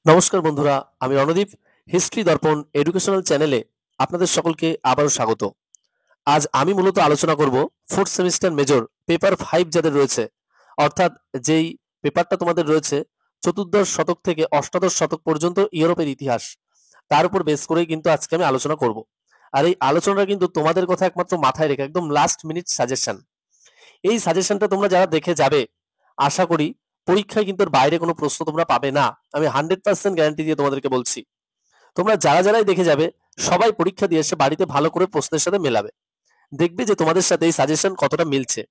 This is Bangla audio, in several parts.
নমস্কার বন্ধুরা, আমি রণদীপ। হিস্ট্রি দর্পণ এডুকেশনাল চ্যানেলে আপনাদের সকলকে আবারও স্বাগত। আজ আমি মূলত আলোচনা করব ফোর্থ সেমিস্টার মেজর পেপার 5 যাদের রয়েছে, অর্থাৎ যেই পেপারটা তোমাদের রয়েছে চতুর্দশ শতক থেকে অষ্টাদশ শতক পর্যন্ত ইউরোপের ইতিহাস, তার উপর বেস করেই কিন্তু আজকে আমি আলোচনা করব। আর এই আলোচনাটা কিন্তু তোমাদের কথা একমাত্র মাথায় রেখে একদম লাস্ট মিনিট সাজেশন। এই সাজেশনটা তোমরা যারা দেখে যাবে, আশা করি পরীক্ষায় কিন্তু এর বাইরে কোনো প্রশ্ন তোমরা পাবে না। আমি 100% গ্যারান্টি দিয়ে তোমাদেরকে বলছি। তোমরা যারাই দেখে যাবে, সবাই পরীক্ষা দিয়ে এসে বাড়িতে ভালো করে প্রশ্নের সাথে মেলাবে, দেখবে যে তোমাদের সাথে এই সাজেশন কতটা মিলছে।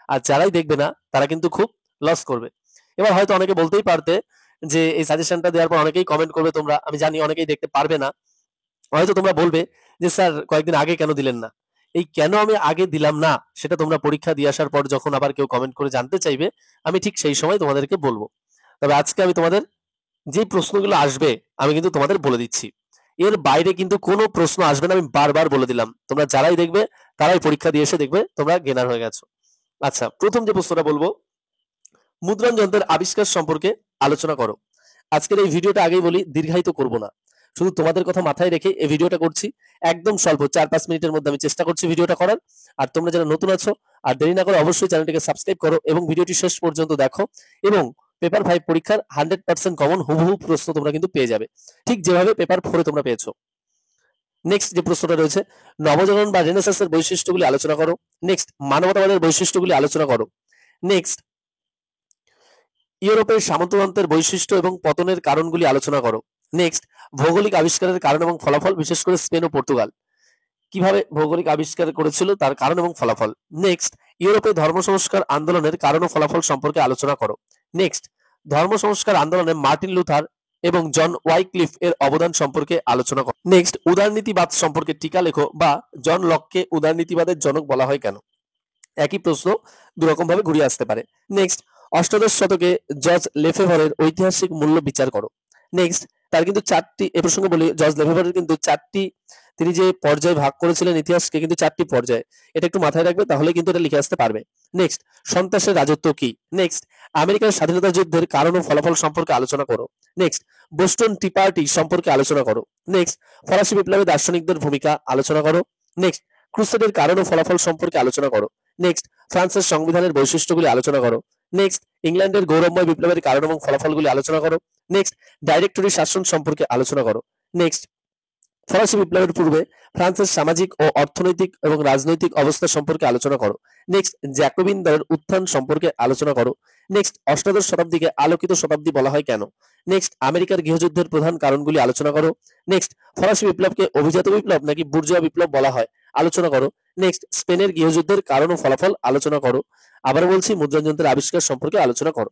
আর যারাই দেখবে না তারা কিন্তু খুব লস করবে। এবার হয়তো অনেকে বলতেই পারতে যে এই সাজেশনটা দেওয়ার পর অনেকেই কমেন্ট করবে, তোমরা আমি জানি অনেকেই দেখতে পারবে না। হয়তো তোমরা বলবে যে স্যার কয়েকদিন আগে কেন দিলেন না। এই কেন আমি আগে দিলাম না সেটা তোমরা পরীক্ষা দিয়ে আসার পর যখন আবার কেউ কমেন্ট করে জানতে চাইবে, আমি ঠিক সেই সময় তোমাদেরকে বলবো। তবে আজকে আমি তোমাদের যে প্রশ্নগুলো আসবে আমি কিন্তু তোমাদের বলে দিচ্ছি। এর বাইরে কিন্তু কোনো প্রশ্ন আসবে না, আমি বারবার বলে দিলাম। তোমরা যারাই দেখবে তারাই পরীক্ষা দিয়ে এসে দেখবে তোমরা গেনার হয়ে গেছো। আচ্ছা, প্রথম যে প্রশ্নটা বলবো, মুদ্রণ যন্ত্রের আবিষ্কার সম্পর্কে আলোচনা করো। আজকের এই ভিডিওটা আগেই বলি, দীর্ঘায়িত করব না, শুধু তোমাদের কথা মাথায় রেখে এই ভিডিওটা করছি। একদম স্বল্প 4-5 মিনিটের মধ্যে আমি চেষ্টা করছি ভিডিওটা করার। আর তোমরা যারা নতুন আছো, আর দেরি না করে অবশ্যই চ্যানেলটিকে সাবস্ক্রাইব করো এবং ভিডিওটি শেষ পর্যন্ত দেখো। এবং পেপার 5 পরীক্ষার 100% কমন হুবহু প্রশ্ন তোমরা কিন্তু পেয়ে যাবে, ঠিক যেভাবে পেপার 4 তোমরা পেয়েছো। নেক্সট যে প্রশ্নটা রয়েছে, নবজাগরণ বা রেনেসাঁসের বৈশিষ্ট্যগুলি আলোচনা করো। নেক্সট, মানবতাবাদের বৈশিষ্ট্যগুলি আলোচনা করো। নেক্সট, ইউরোপের সামন্ততন্ত্রের বৈশিষ্ট্য এবং পতনের কারণগুলি আলোচনা করো। নেক্সট, ভৌগোলিক আবিষ্কারের কারণ এবং ফলাফল, বিশেষ করে স্পেন ও পর্তুগাল কিভাবে ভৌগোলিক আবিষ্কার করেছিল তার কারণ এবং ফলাফল। নেক্সট, ইউরোপে ধর্ম সংস্কার আন্দোলনের কারণ ও ফলাফল সম্পর্কে আলোচনা করো। নেক্সট, ধর্ম সংস্কার আন্দোলনে মার্টিন লুথার এবং জন ওয়াইক্লিফ এর অবদান সম্পর্কে আলোচনা করো। নেক্সট, উদারনীতিবাদ সম্পর্কে টিকা লেখো বা জন লককে উদারনীতিবাদের জনক বলা হয় কেন। একই প্রশ্ন দুরকম ভাবে ঘুরিয়ে আসতে পারে। নেক্সট, অষ্টাদশ শতকে জর্জ লেফেভারের ঐতিহাসিক মূল্য বিচার করো। নেক্সট, তার কিন্তু চারটি, এ প্রসঙ্গে বলি, জর্জ লেফেভারের কিন্তু চারটি, তিনি যে পর্যায়ে ভাগ করেছিলেন ইতিহাসকে, কিন্তু চারটি পর্যায়ে, এটা একটু মাথায় রাখবে, তাহলে কিন্তু এটা লিখে আসতে পারবে। নেক্সট, সন্ত্রাসের রাজত্ব কি। নেক্সট, আমেরিকার স্বাধীনতা যুদ্ধের কারণ ও ফলাফল সম্পর্কে আলোচনা করো। নেক্সট, বোস্টন টি পার্টি সম্পর্কে আলোচনা করো। নেক্সট, ফরাসি বিপ্লবে দার্শনিকদের ভূমিকা আলোচনা করো। নেক্সট, ক্রুসেডের কারণ ও ফলাফল সম্পর্কে আলোচনা করো। নেক্সট, ফ্রান্সের সংবিধানের বৈশিষ্ট্যগুলি আলোচনা করো। নেক্সট, ইংল্যান্ডের গৌরবময় বিপ্লবের কারণ এবং ফলাফলগুলি আলোচনা করো। নেক্সট, ডাইরেক্টরি শাসন সম্পর্কে আলোচনা করো। নেক্সট, ফরাসি বিপ্লবের পূর্বে ফ্রান্সের সামাজিক ও অর্থনৈতিক এবং রাজনৈতিক অবস্থা সম্পর্কে আলোচনা করো। নেক্সট, জ্যাকোবিন দলের উত্থান সম্পর্কে আলোচনা করো। নেক্সট, অষ্টাদশ শতাব্দীকে আলোকিত শতাব্দী বলা হয় কেন। নেক্সট, আমেরিকার গৃহযুদ্ধের প্রধান কারণগুলি আলোচনা করো। নেক্সট, ফরাসি বিপ্লবকে অভিজাত বিপ্লব নাকি বুর্জোয়া বিপ্লব বলা হয়, আলোচনা করো। নেক্সট, স্পেনের গৃহযুদ্ধের কারণ ও ফলাফল আলোচনা করো। আবার বলছি, মুদ্রণযন্ত্রের আবিষ্কার সম্পর্কে আলোচনা করো।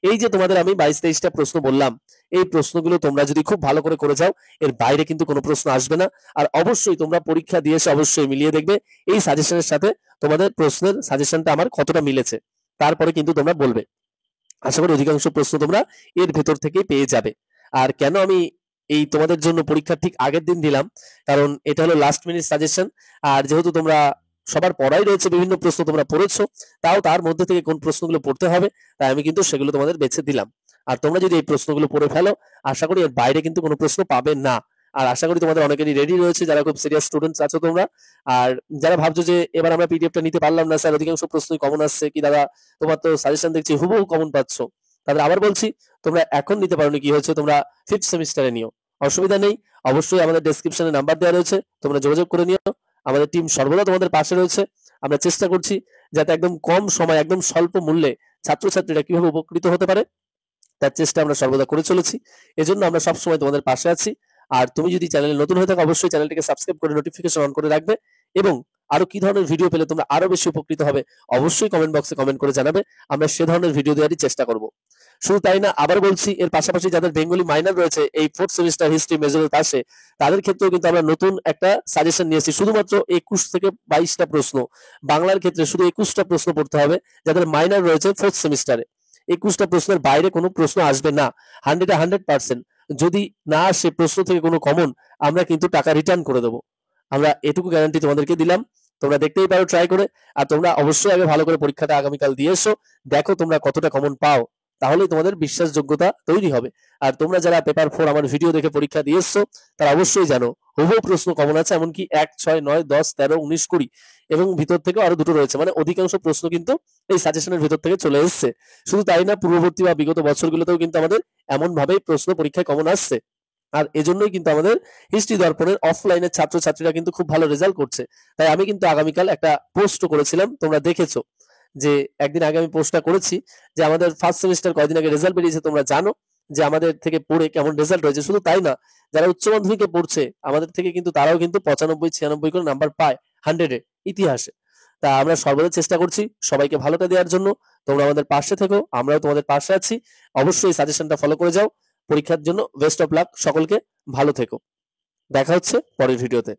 এই যে তোমাদের আমি 22-23টা প্রশ্ন বললাম, এই প্রশ্নগুলো তোমরা যদি খুব ভালো করে যাও, এর বাইরে কিন্তু কোনো প্রশ্ন আসবে না। আর অবশ্যই তোমরা পরীক্ষা দিয়ে এসে অবশ্যই মিলিয়ে দেখবে এই সাজেশনের সাথে তোমাদের প্রশ্নের সাজেশনটা আমার কতটা মিলেছে, তারপরে কিন্তু তোমরা বলবে। আশা করি অধিকাংশ প্রশ্ন তোমরা এর ভেতর থেকে পেয়ে যাবে। আর কেন আমি এই তোমাদের জন্য পরীক্ষার ঠিক আগের দিন দিলাম, কারণ এটা হলো লাস্ট মিনিট সাজেশন। আর যেহেতু তোমরা সবার পড়াই রয়েছে, বিভিন্ন প্রশ্ন তোমরা পড়েছো, তাও তার মধ্যে থেকে কোন প্রশ্নগুলো পড়তে হবে তাই আমি কিন্তু সেগুলো তোমাদের বেছে দিলাম। আর তোমরা যদি এই প্রশ্নগুলো পড়ে ফেলো, আশা করি এর বাইরে কিন্তু কোনো প্রশ্ন পাবে না। আর আশা করি তোমাদের অনেকেরই রেডি রয়েছে, যারা খুব সিরিয়াস স্টুডেন্টস আছো তোমরা। আর যারা ভাবছো যে এবার আমরা পিডিএফটা নিতে পারলাম না স্যার, অধিকাংশ প্রশ্নই কমন আসছে, কি দাদা তোমার তো সাজেশন দেখছি হুবহু কমন পাচ্ছ, তাদের আবার বলছি তোমরা এখন নিতে পারোনি, কি হয়েছে, তোমরা 5th সেমিস্টারে নিও, অসুবিধা নেই। অবশ্যই আমাদের ডেসক্রিপশনে নাম্বার দেওয়া রয়েছে, তোমরা যোগাযোগ করে নিও। আমাদের টিম সর্বদা তোমাদের পাশে রয়েছে। আমরা চেষ্টা করছি যাতে একদম কম সময়, একদম স্বল্প মূল্যে ছাত্রছাত্রীরা কিভাবে উপকৃত হতে পারে তার চেষ্টা আমরা সর্বদা করে চলেছি। এজন্য আমরা সবসময় তোমাদের পাশে আছি। আর তুমি যদি চ্যানেলে নতুন হয়ে থাকো, অবশ্যই চ্যানেলটিকে সাবস্ক্রাইব করে নোটিফিকেশন অন করে রাখবে। এবং আরো কি ধরনের ভিডিও পেলে তোমরা আরো বেশি উপকৃত হবে, অবশ্যই কমেন্ট বক্সে কমেন্ট করে জানাবে, আমরা সে ধরনের ভিডিও দেওয়ারই চেষ্টা করব। শুধু তাই না, আবার বলছি, এর পাশাপাশি যাদের বেঙ্গলি মাইনর রয়েছে এই 4th সেমিস্টার হিস্ট্রি মেজরের পাশে, তাদের ক্ষেত্রেও কিন্তু আমরা নতুন একটা সাজেশন নিয়েছি। শুধুমাত্র 21 থেকে 22টা প্রশ্ন, বাংলার ক্ষেত্রে শুধু 21টা প্রশ্ন পড়তে হবে যাদের মাইনর রয়েছে 4th সেমিস্টারে। 21টা প্রশ্নের বাইরে কোনো প্রশ্ন আসবে না, 100% যদি না আসে প্রশ্ন থেকে কোনো কমন, আমরা কিন্তু টাকা রিটার্ন করে দেবো। আমরা এটুকু গ্যারান্টি তোমাদেরকে দিলাম। তোমরা দেখতেই পারো ট্রাই করে। আর তোমরা অবশ্যই আগে ভালো করে পরীক্ষাটা আগামীকাল দিয়ে এসো, দেখো তোমরা কতটা কমন পাও। তাহলেই তোমাদের বিশ্বাসযোগ্যতা তৈরি হবে। আর তোমরা যারা পেপার 4 আমার ভিডিও দেখে পরীক্ষা দিয়ে এসছো তারা অবশ্যই জানো হুবহু প্রশ্ন কমন আছে, এমনকি 1, 6, 9, 10, 13, 19, 20 এবং ভিতর থেকে আরো দুটো রয়েছে, মানে অধিকাংশ প্রশ্ন কিন্তু এই সাজেশনের ভিতর থেকে চলে এসেছে। শুধু তাই না, পূর্ববর্তী বা বিগত বছরগুলোতেও কিন্তু আমাদের এমন ভাবেই প্রশ্ন পরীক্ষায় কমন আসছে। আর এজন্যই কিন্তু আমাদের হিস্ট্রি দর্পণের অফলাইনের ছাত্রছাত্রীরা কিন্তু খুব ভালো রেজাল্ট করছে। তাই আমি কিন্তু আগামীকাল একটা পোস্ট করেছিলাম, তোমরা দেখেছো যে একদিন আগে আমি পোস্টটা করেছি যে আমাদের ফার্স্ট সেমিস্টার কয়দিন আগে রেজাল্ট বেরিয়েছে, তোমরা জানো যে আমাদের থেকে পড়ে কেমন রেজাল্ট হয়েছে। শুধু তাই না, যারা উচ্চ মাধ্যমিকে পড়ছে আমাদের থেকে কিন্তু তারাও কিন্তু 95, 96 করে নাম্বার পায় 100-এ ইতিহাসে। তা আমরা সর্বদা চেষ্টা করছি সবাইকে ভালোটা দেওয়ার জন্য। তোমরা আমাদের পাশে থেকো, আমরাও তোমাদের পাশে আছি। অবশ্যই সাজেশনটা ফলো করে যাও। পরীক্ষার জন্য বেস্ট অফ লাক সকলকে। ভালো থেকো। দেখা হচ্ছে পরের ভিডিওতে।